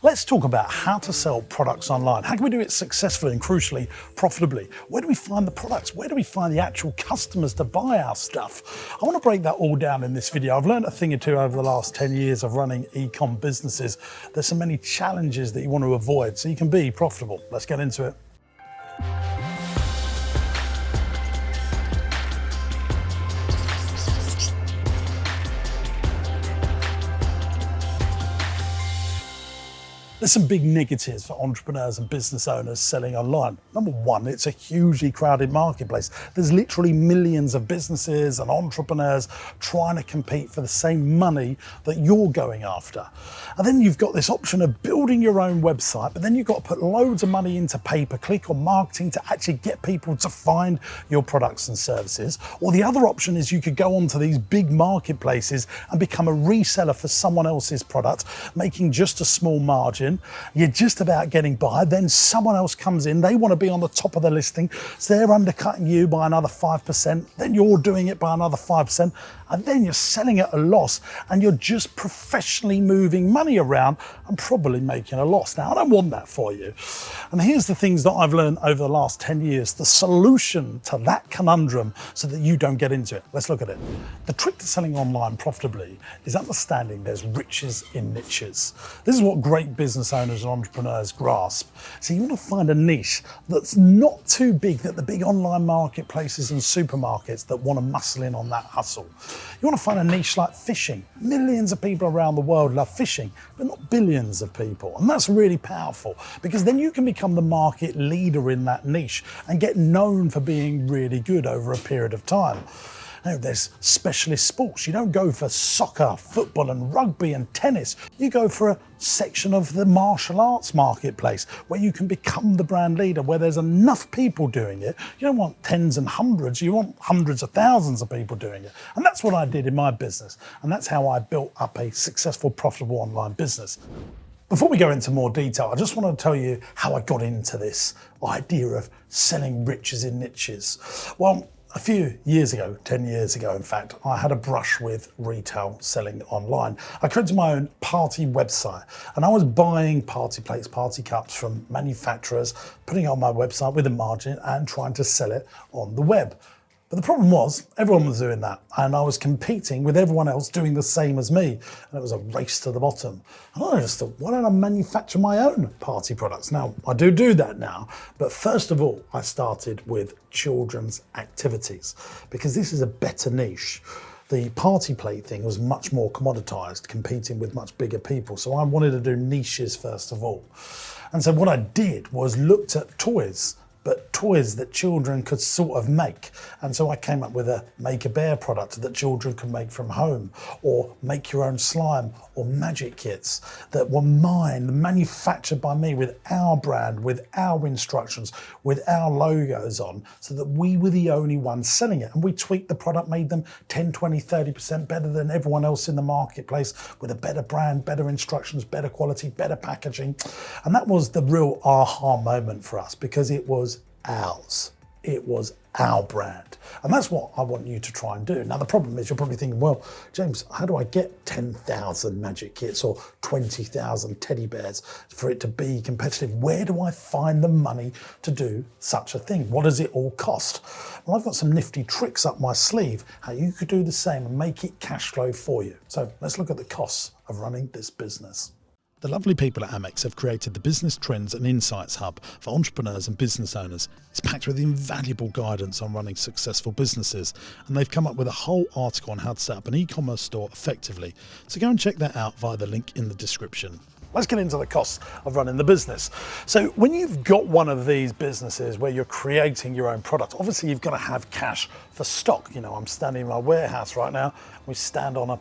Let's talk about how to sell products online. How can we do it successfully and crucially, profitably? Where do we find the products? Where do we find the actual customers to buy our stuff? I want to break that all down in this video. I've learned a thing or two over the last 10 years of running e-com businesses. There's so many challenges that you want to avoid so you can be profitable. Let's get into it. There's some big negatives for entrepreneurs and business owners selling online. Number one, it's a hugely crowded marketplace. There's literally millions of businesses and entrepreneurs trying to compete for the same money that you're going after. And then you've got this option of building your own website, but then you've got to put loads of money into pay-per-click or marketing to actually get people to find your products and services. Or the other option is you could go onto these big marketplaces and become a reseller for someone else's product, making just a small margin. You're just about getting by, then someone else comes in, they want to be on the top of the listing, so they're undercutting you by another 5%, then you're doing it by another 5%, and then you're selling at a loss, and you're just professionally moving money around and probably making a loss. Now, I don't want that for you. And here's the things that I've learned over the last 10 years, the solution to that conundrum so that you don't get into it. Let's look at it. The trick to selling online profitably is understanding there's riches in niches. This is what great business owners and entrepreneurs grasp. So you want to find a niche that's not too big that the big online marketplaces and supermarkets that want to muscle in on that hustle. You want to find a niche like fishing. Millions of people around the world love fishing, but not billions of people. And that's really powerful because then you can become the market leader in that niche and get known for being really good over a period of time. Now, there's specialist sports. You don't go for soccer, football and rugby and tennis. You go for a section of the martial arts marketplace where you can become the brand leader, where there's enough people doing it. You don't want tens and hundreds, you want hundreds of thousands of people doing it. And that's what I did in my business. And that's how I built up a successful, profitable online business. Before we go into more detail, I just want to tell you how I got into this idea of selling riches in niches. Well, a few years ago, 10 years ago, in fact, I had a brush with retail selling online. I created my own party website and I was buying party plates, party cups from manufacturers, putting it on my website with a margin and trying to sell it on the web. But the problem was everyone was doing that and I was competing with everyone else doing the same as me. And it was a race to the bottom. And I just thought, why don't I manufacture my own party products? Now, I do that now, but first of all, I started with children's activities because this is a better niche. The party plate thing was much more commoditized, competing with much bigger people. So I wanted to do niches first of all. And so what I did was looked at toys, but toys that children could sort of make. And so I came up with a Make-A-Bear product that children could make from home, or make your own slime, or magic kits that were mine, manufactured by me with our brand, with our instructions, with our logos on, so that we were the only ones selling it. And we tweaked the product, made them 10, 20, 30% better than everyone else in the marketplace, with a better brand, better instructions, better quality, better packaging. And that was the real aha moment for us because it was ours. It was our brand. And that's what I want you to try and do. Now, the problem is you're probably thinking, well, James, how do I get 10,000 magic kits or 20,000 teddy bears for it to be competitive? Where do I find the money to do such a thing? What does it all cost? Well, I've got some nifty tricks up my sleeve, how you could do the same and make it cash flow for you. So let's look at the costs of running this business. The lovely people at Amex have created the Business Trends and Insights Hub for entrepreneurs and business owners. It's packed with invaluable guidance on running successful businesses, and they've come up with a whole article on how to set up an e-commerce store effectively. So go and check that out via the link in the description. Let's get into the costs of running the business. So when you've got one of these businesses where you're creating your own product, obviously you've got to have cash for stock. You know, I'm standing in my warehouse right now. We stand on a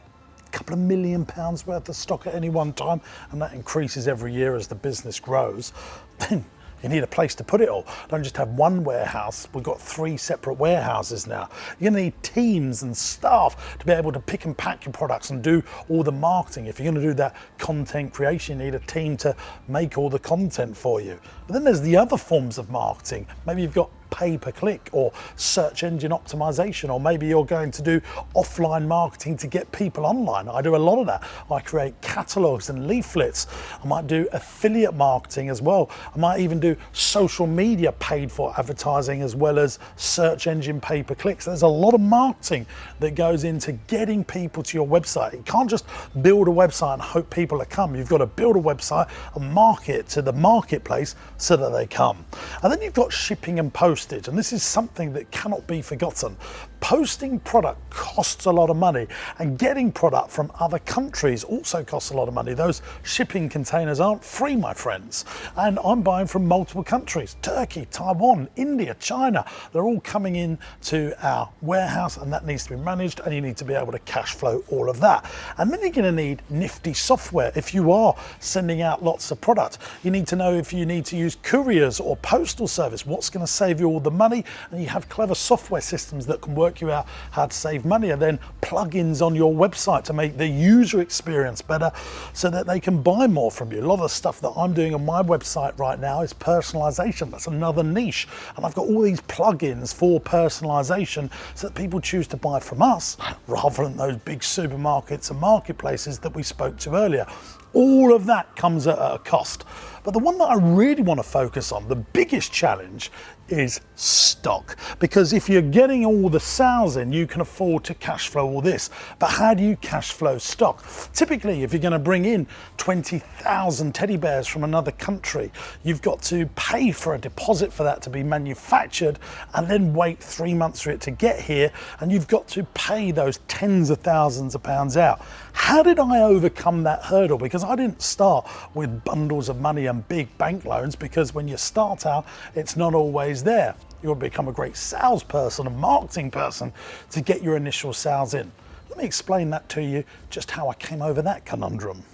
couple of £1 million worth of stock at any one time, and that increases every year as the business grows. Then you need a place to put it all. Don't just have one warehouse. We've got 3 separate warehouses now. You're gonna need teams and staff to be able to pick and pack your products and do all the marketing. If you're gonna do that content creation, you need a team to make all the content for you. But then there's the other forms of marketing. Maybe you've got pay-per-click or search engine optimization, or maybe you're going to do offline marketing to get people online. I do a lot of that. I create catalogs and leaflets. I might do affiliate marketing as well. I might even do social media paid for advertising as well as search engine pay-per-clicks. There's a lot of marketing that goes into getting people to your website. You can't just build a website and hope people will come. You've got to build a website and market to the marketplace so that they come. And then you've got shipping and postage, and this is something that cannot be forgotten. Posting product costs a lot of money, and getting product from other countries also costs a lot of money. Those shipping containers aren't free, my friends, and I'm buying from multiple countries: Turkey, Taiwan, India, China. They're all coming in to our warehouse, and that needs to be managed, and you need to be able to cash flow all of that. And then you're going to need nifty software. If you are sending out lots of product, you need to know if you need to use couriers or postal service, what's going to save you all the money, and you have clever software systems that can work you out how to save money, and then plugins on your website to make the user experience better so that they can buy more from you. A lot of the stuff that I'm doing on my website right now is personalization. That's another niche, and I've got all these plugins for personalization so that people choose to buy from us rather than those big supermarkets and marketplaces that we spoke to earlier. All of that comes at a cost. But the one that I really want to focus on, the biggest challenge, is stock. Because if you're getting all the sales in, you can afford to cash flow all this. But how do you cash flow stock? Typically, if you're going to bring in 20,000 teddy bears from another country, you've got to pay for a deposit for that to be manufactured and then wait 3 months for it to get here, and you've got to pay those tens of thousands of pounds out. How did I overcome that hurdle? Because I didn't start with bundles of money and big bank loans, because when you start out, it's not always there. You'll become a great salesperson and marketing person to get your initial sales in. Let me explain that to you, just how I came over that conundrum.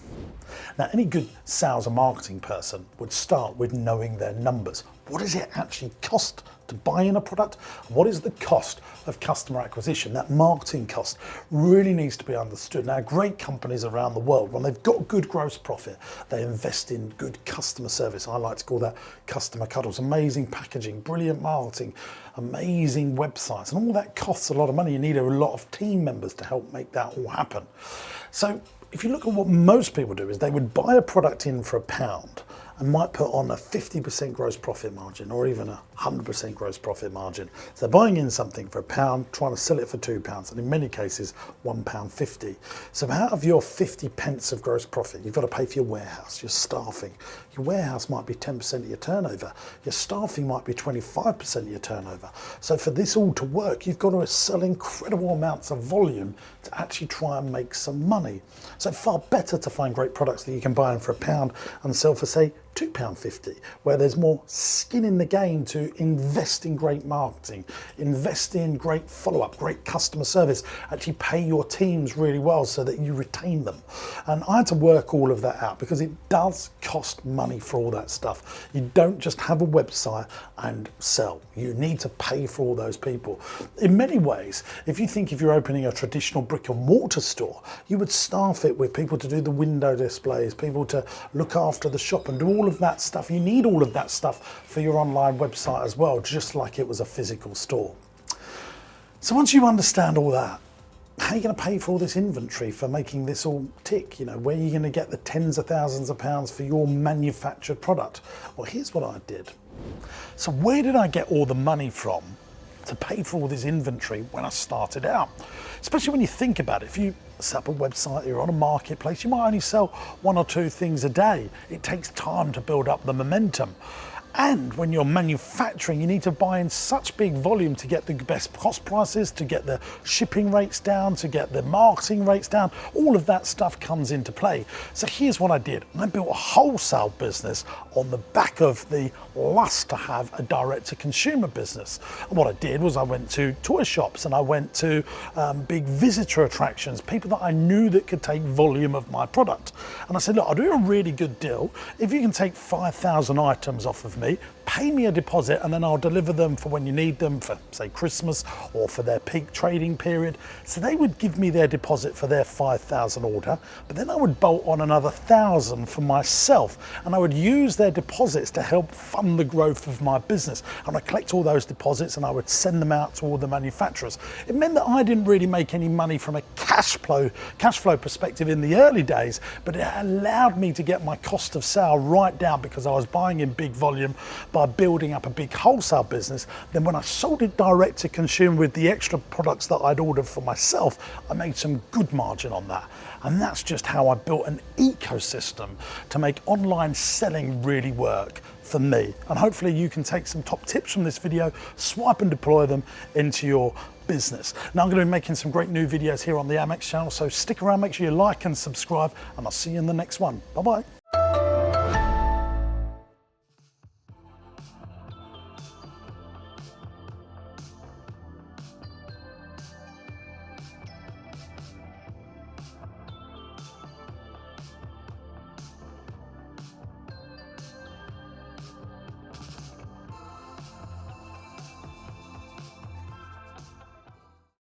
Now, any good sales and marketing person would start with knowing their numbers. What does it actually cost to buy in a product? What is the cost of customer acquisition? That marketing cost really needs to be understood. Now, great companies around the world, when they've got good gross profit, they invest in good customer service. I like to call that customer cuddles. Amazing packaging, brilliant marketing, amazing websites, and all that costs a lot of money. You need a lot of team members to help make that all happen. So if you look at what most people do, is they would buy a product in for £1 and might put on a 50% gross profit margin or even a 100% gross profit margin. So buying in something for £1, trying to sell it for £2, and in many cases £1.50. So out of your 50 pence of gross profit, you've got to pay for your warehouse, your staffing. Your warehouse might be 10% of your turnover. Your staffing might be 25% of your turnover. So for this all to work, you've got to sell incredible amounts of volume to actually try and make some money. So far better to find great products that you can buy in for £1 and sell for, say, £2.50, where there's more skin in the game to invest in great marketing, invest in great follow-up, great customer service, actually pay your teams really well so that you retain them. And I had to work all of that out, because it does cost money for all that stuff. You don't just have a website and sell. You need to pay for all those people. In many ways, if you're opening a traditional brick and mortar store, you would staff it with people to do the window displays, people to look after the shop and do all of that stuff. You need all of that stuff for your online website as well, just like it was a physical store. So once you understand all that, how are you going to pay for all this inventory for making this all tick? Where are you going to get the tens of thousands of pounds for your manufactured product? Well, here's what I did. So where did I get all the money from to pay for all this inventory when I started out? Especially when you think about it, if you set up a website, you're on a marketplace, you might only sell 1 or 2 things a day. It takes time to build up the momentum. And when you're manufacturing, you need to buy in such big volume to get the best cost prices, to get the shipping rates down, to get the marketing rates down. All of that stuff comes into play. So here's what I did. I built a wholesale business on the back of the lust to have a direct-to-consumer business. And what I did was I went to toy shops and I went to big visitor attractions, people that I knew that could take volume of my product. And I said, look, I'll do a really good deal if you can take 5,000 items off of me me, pay me a deposit, and then I'll deliver them for when you need them, for say Christmas or for their peak trading period. So they would give me their deposit for their 5,000 order, but then I would bolt on another 1,000 for myself, and I would use their deposits to help fund the growth of my business. And I collect all those deposits and I would send them out to all the manufacturers. It meant that I didn't really make any money from a cash flow perspective in the early days, but it allowed me to get my cost of sale right down because I was buying in big volume by building up a big wholesale business. Then when I sold it direct to consumer with the extra products that I'd ordered for myself, I made some good margin on that. And that's just how I built an ecosystem to make online selling really work for me. And hopefully you can take some top tips from this video, swipe and deploy them into your business. Now I'm going to be making some great new videos here on the Amex channel, so stick around, make sure you like and subscribe, and I'll see you in the next one. Bye-bye.